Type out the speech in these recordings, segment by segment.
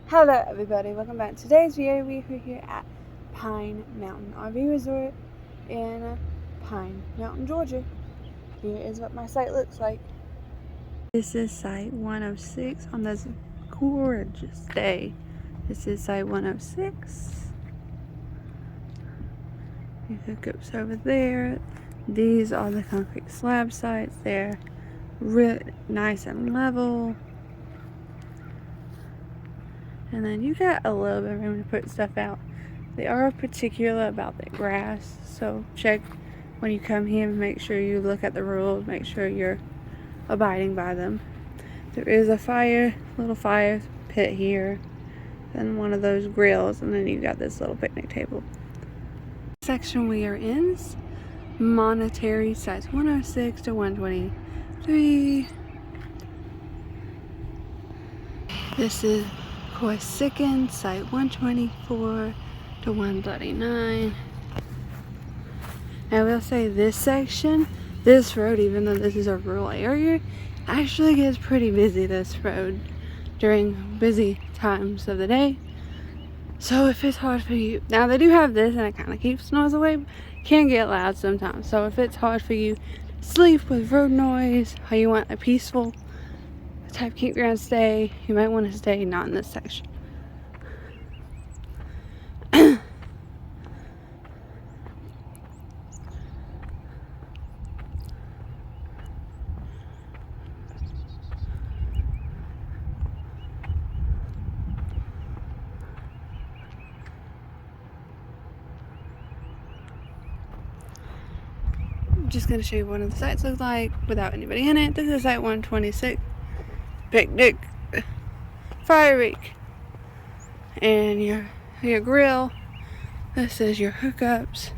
Hello everybody, welcome back. Today's video we are here at Pine Mountain RV Resort in Pine Mountain, Georgia. Here is what my site looks like. This is site 106 on this gorgeous day. This is site 106. Your hookups over there. These are the concrete slab sites. They're really nice and level. And then you got a little bit of room to put stuff out. They are particular about the grass, so check when you come here and make sure you look at the rules, make sure you're abiding by them. There is a little fire pit here, then one of those grills, and then you got this little picnic table. The section we are in is monetary sites 106 to 123. This is Corsican, site 124 to 139. Now I will say this section, this road, even though this is a rural area, actually gets pretty busy, this road, during busy times of the day. So if it's hard for you, now they do have this and it kind of keeps noise away, but can get loud sometimes. So if it's hard for you to sleep with road noise, or you want a peaceful type campground stay, you might want to stay not in this section. I'm just going to show you what the sites look like without anybody in it. This is site 126. Picnic, fire rake, and your grill. This is your hookups.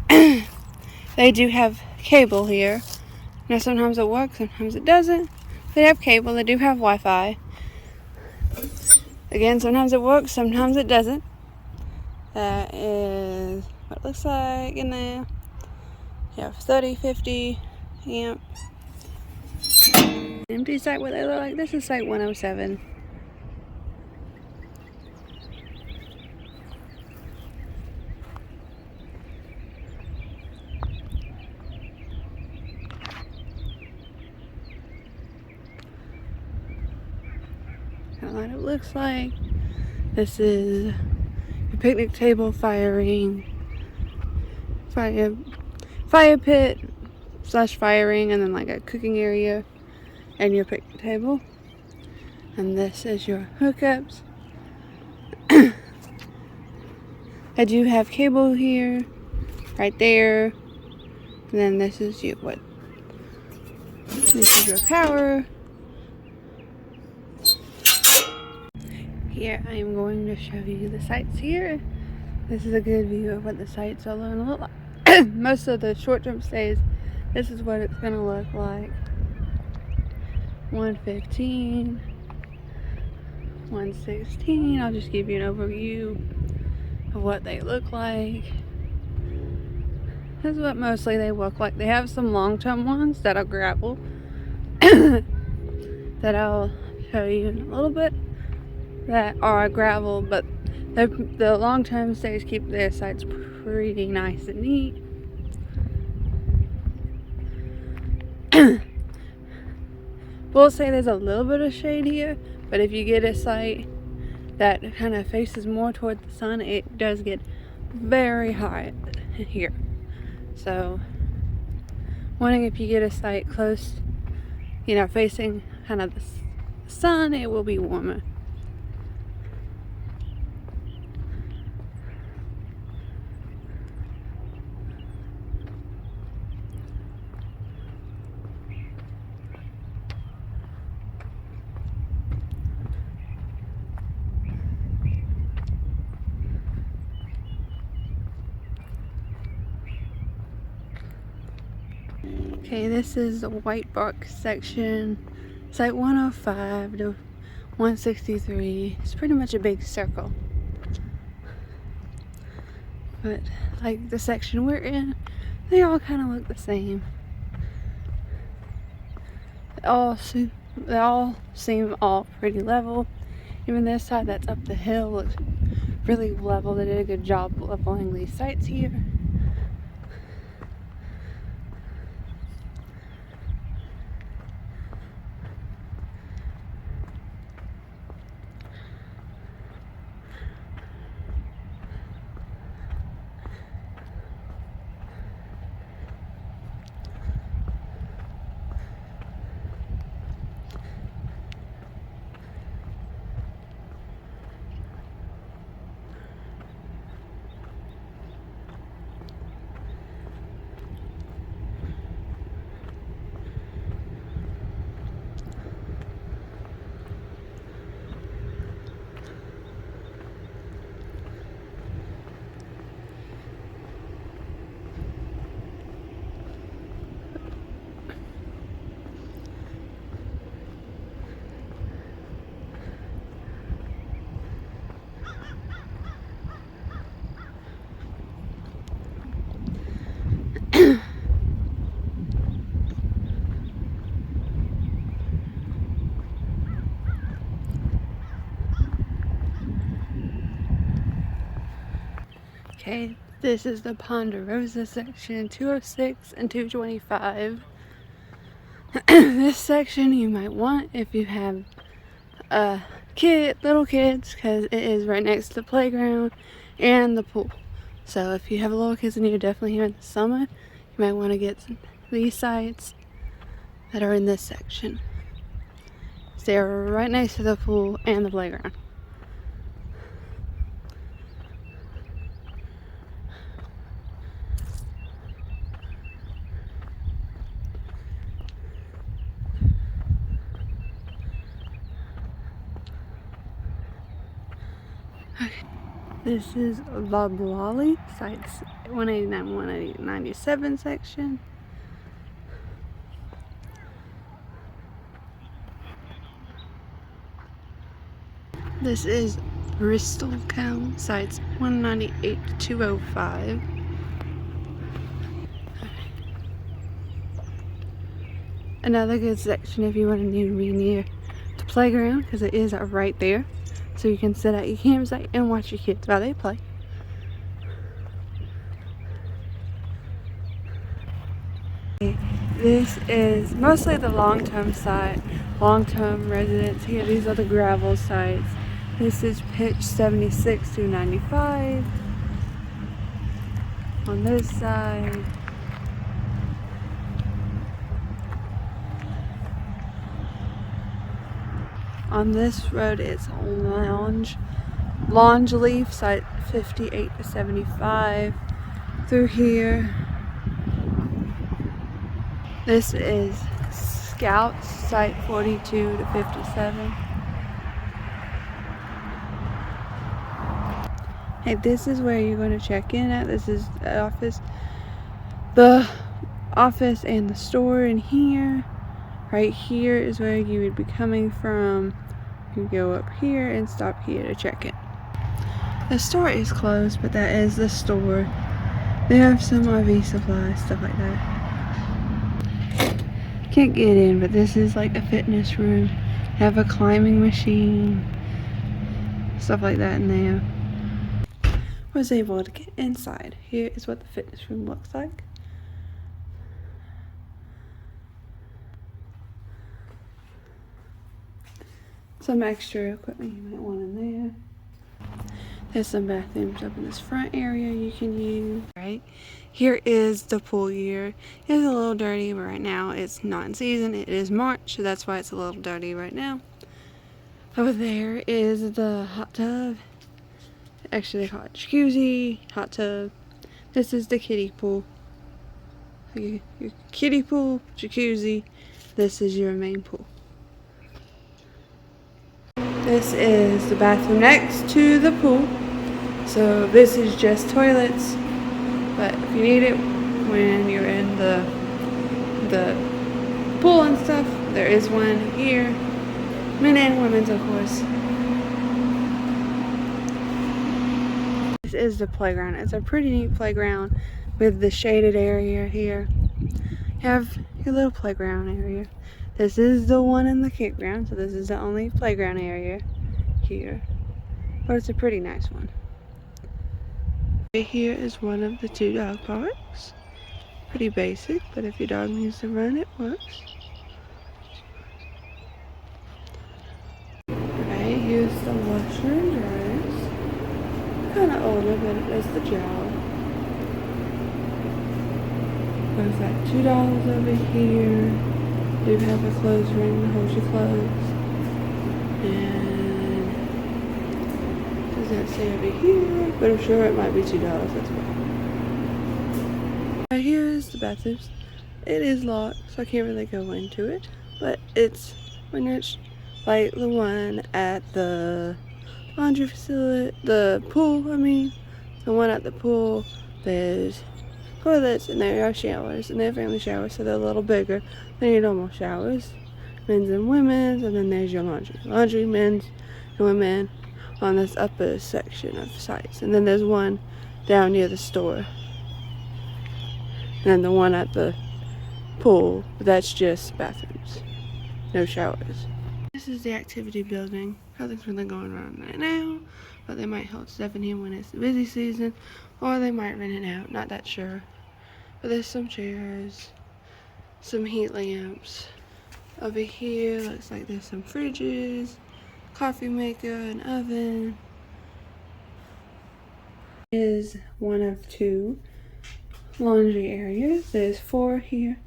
They do have cable here. Now sometimes it works, sometimes it doesn't. They have cable, they do have Wi-Fi. Again, sometimes it works, sometimes it doesn't. That is what it looks like in there. You have 30, 50 amp. Empty site, what they look like. This is site 107. Kind of what it looks like. This is your picnic table, fire pit / fire ring, and then like a cooking area and your picnic table. And this is your hookups. I do have cable here, right there. And then this is this is your power. Here I am going to show you the sites here. This is a good view of what the sites are going to look like. Most of the short-term stays, this is what it's going to look like. 115, 116. I'll just give you an overview of what they look like. This is what mostly they look like. They have some long-term ones that are gravel that I'll show you in a little bit that are gravel, but the long-term stays keep their sites pretty nice and neat. We'll say there's a little bit of shade here, but if you get a site that kind of faces more toward the sun, it does get very hot here. So, wondering if you get a site close, facing kind of the sun, it will be warmer. Okay, this is the white bark section, site 105 to 163. It's pretty much a big circle. But like the section we're in, they all kind of look the same. They all They all seem all pretty level. Even this side that's up the hill looks really level. They did a good job leveling these sites here. Okay, this is the Ponderosa section, 206 and 225. This section you might want if you have little kids, because it is right next to the playground and the pool. So if you have little kids and you're definitely here in the summer, you might want to get these sites that are in this section. They're right next to the pool and the playground. Okay. This is Loblolly, sites 189, 197 section. This is Bristol County, sites 198 to 205. Another good section if you want to be near the playground, because it is right there. So you can sit at your campsite and watch your kids while they play. This is mostly the long-term site, long-term residents here. These are the gravel sites. This is pitch 76 to 95 on this side. On this road it's Lounge Leaf, site 58 to 75 through here. This is Scouts, site 42 to 57. Hey, this is where you're going to check in at. This is the office. The office and the store in here. Right here is where you would be coming from. You go up here and stop here to check in. The store is closed, but that is the store. They have some RV supplies, stuff like that. Can't get in, but this is like a fitness room. Have a climbing machine, stuff like that in there. Was able to get inside. Here is what the fitness room looks like. Some extra equipment you might want in there. There's some bathrooms up in this front area you can use. Right here is the pool here. It's a little dirty, but right now it's not in season. It is March, so that's why it's a little dirty right now. Over there is the hot tub. Actually, they call it jacuzzi, hot tub. This is the kiddie pool. Your kiddie pool, jacuzzi. This is your main pool. This is the bathroom next to the pool. So this is just toilets, but if you need it when you're in the pool and stuff, there is one here. Men and women's, of course. This is the playground. It's a pretty neat playground with the shaded area here. You have your little playground area. This is the one in the campground, so this is the only playground area here. But it's a pretty nice one. Right here is one of the 2 dog parks. Pretty basic, but if your dog needs to run, it works. Right here's the washer and dryers. Kind of older, but it does the job. There's like $2 over here. Do have a clothes ring that holds your clothes. And doesn't say over here, but I'm sure it might be $2 as well. Right here is the bathrooms. It is locked, so I can't really go into it. But it's when it's like the one at the laundry facility, the pool, I mean. The one at the pool, there's toilets and there are showers, and they're family showers, so they're a little bigger than your normal showers. Men's and women's, and then there's your laundry. Laundry, men's and women on this upper section of sites. And then there's one down near the store. And then the one at the pool, that's just bathrooms. No showers. This is the activity building. Nothing's really going on right now, but they might hold stuff in here when it's the busy season, or they might rent it out, not that sure. But there's some chairs, some heat lamps. Over here, looks like there's some fridges, coffee maker, an oven. Is one of 2 laundry areas. There's 4 here.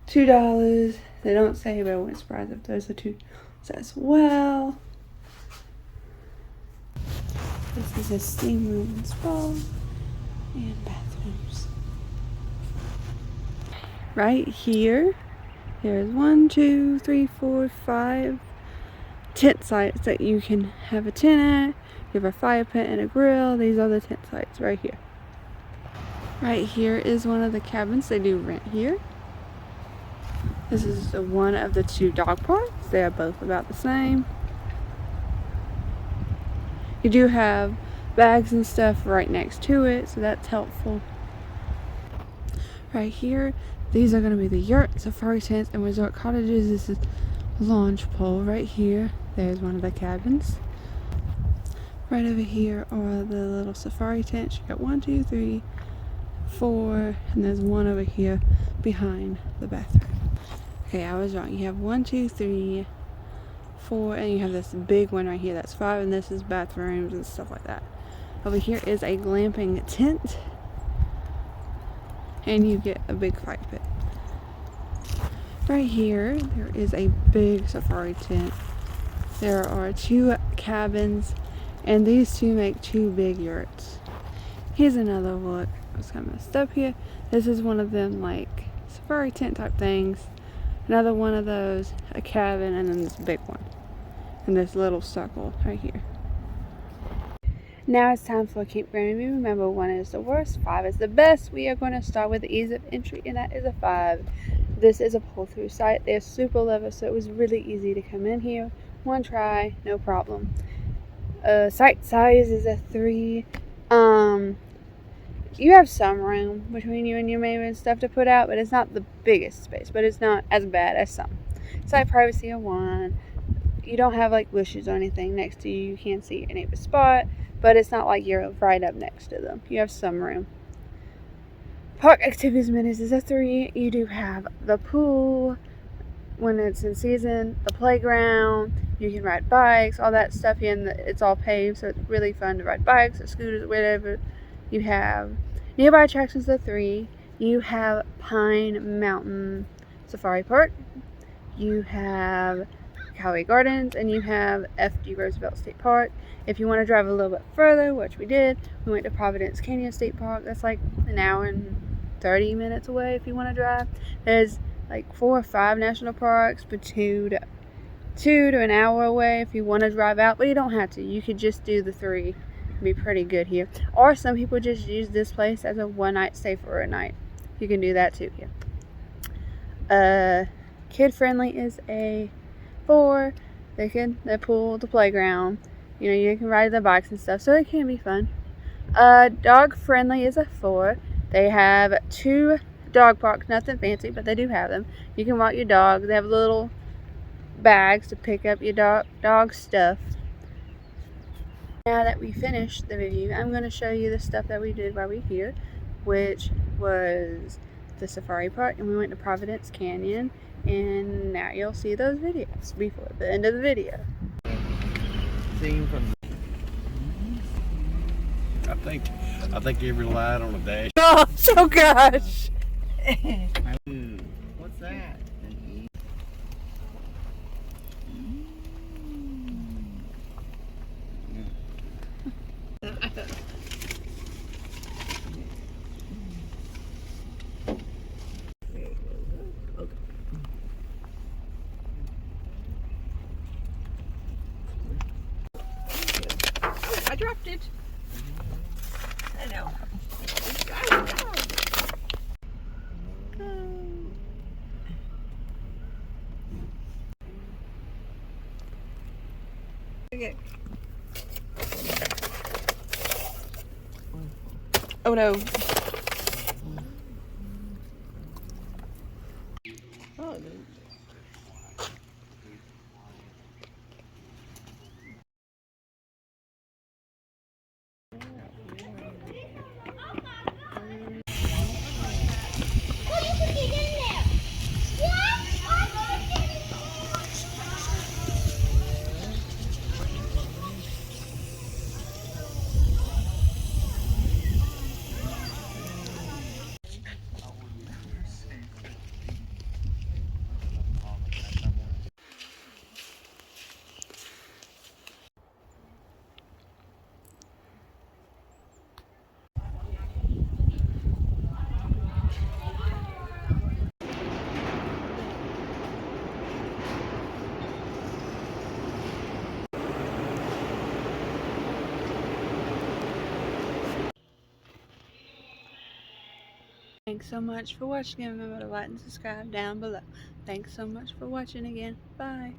$2. They don't say, but I wouldn't surprise if there's a $2 as well. This is a steam room and spa and bathrooms. Right here, there's 1, 2, 3, 4, 5 tent sites that you can have a tent at. You have a fire pit and a grill. These are the tent sites right here. Right here is one of the cabins they do rent here. This is one of the 2 dog parks. They are both about the same. You do have bags and stuff right next to it, so that's helpful. Right here, these are going to be the yurt, safari tents, and resort cottages. This is launch pole right here. There's one of the cabins. Right over here are the little safari tents. You got 1, 2, 3, 4, and there's one over here behind the bathroom. Okay, I was wrong. You have 1, 2, 3, 4, and you have this big one right here. That's 5, and this is bathrooms and stuff like that. Over here is a glamping tent, and you get a big fire pit. Right here, there is a big safari tent. There are 2 cabins, and these 2 make 2 big yurts. Here's another look. I was kind of messed up here. This is one of them like safari tent type things. Another one of those, a cabin, and then this big one. And this little circle right here. Now it's time for a campground. Remember, 1 is the worst, 5 is the best. We are going to start with the ease of entry, and that is a 5. This is a pull-through site. They're super level, so it was really easy to come in here. 1 try, no problem. Site size is a 3. You have some room between you and your neighbor and stuff to put out, but it's not the biggest space, but it's not as bad as some. Site privacy a 1. You don't have like bushes or anything next to you. You can't see your neighbor's spot, but it's not like you're right up next to them. You have some room. Park activities minutes is a 3. You do have the pool when it's in season, the playground, you can ride bikes, all that stuff here, and it's all paved, so it's really fun to ride bikes or scooters, whatever. You have nearby attractions of 3. You have Pine Mountain Safari Park. You have Cowley Gardens, and you have F.D. Roosevelt State Park. If you want to drive a little bit further, which we did, we went to Providence Canyon State Park. That's like an hour and 30 minutes away if you want to drive. There's like 4 or 5 national parks, but 2 to an hour away if you want to drive out, but you don't have to. You could just do the 3. Be pretty good here. Or some people just use this place as a one-night stay for a night. You can do that too here. Kid friendly is a 4. The pool, the playground. You know, you can ride the bikes and stuff, so it can be fun. Dog friendly is a 4. They have 2 dog parks, nothing fancy, but they do have them. You can walk your dog. They have little bags to pick up your dog stuff. Now that we finished the video, I'm going to show you the stuff that we did while we were here, which was the safari park, and we went to Providence Canyon, and now you'll see those videos before the end of the video. Scene from I think every light on the dash. Gosh, oh gosh. Ooh, what's that? I dropped it. I know. Okay. Oh no. Oh, Thanks so much for watching. Remember to like and subscribe down below. Thanks so much for watching again. Bye.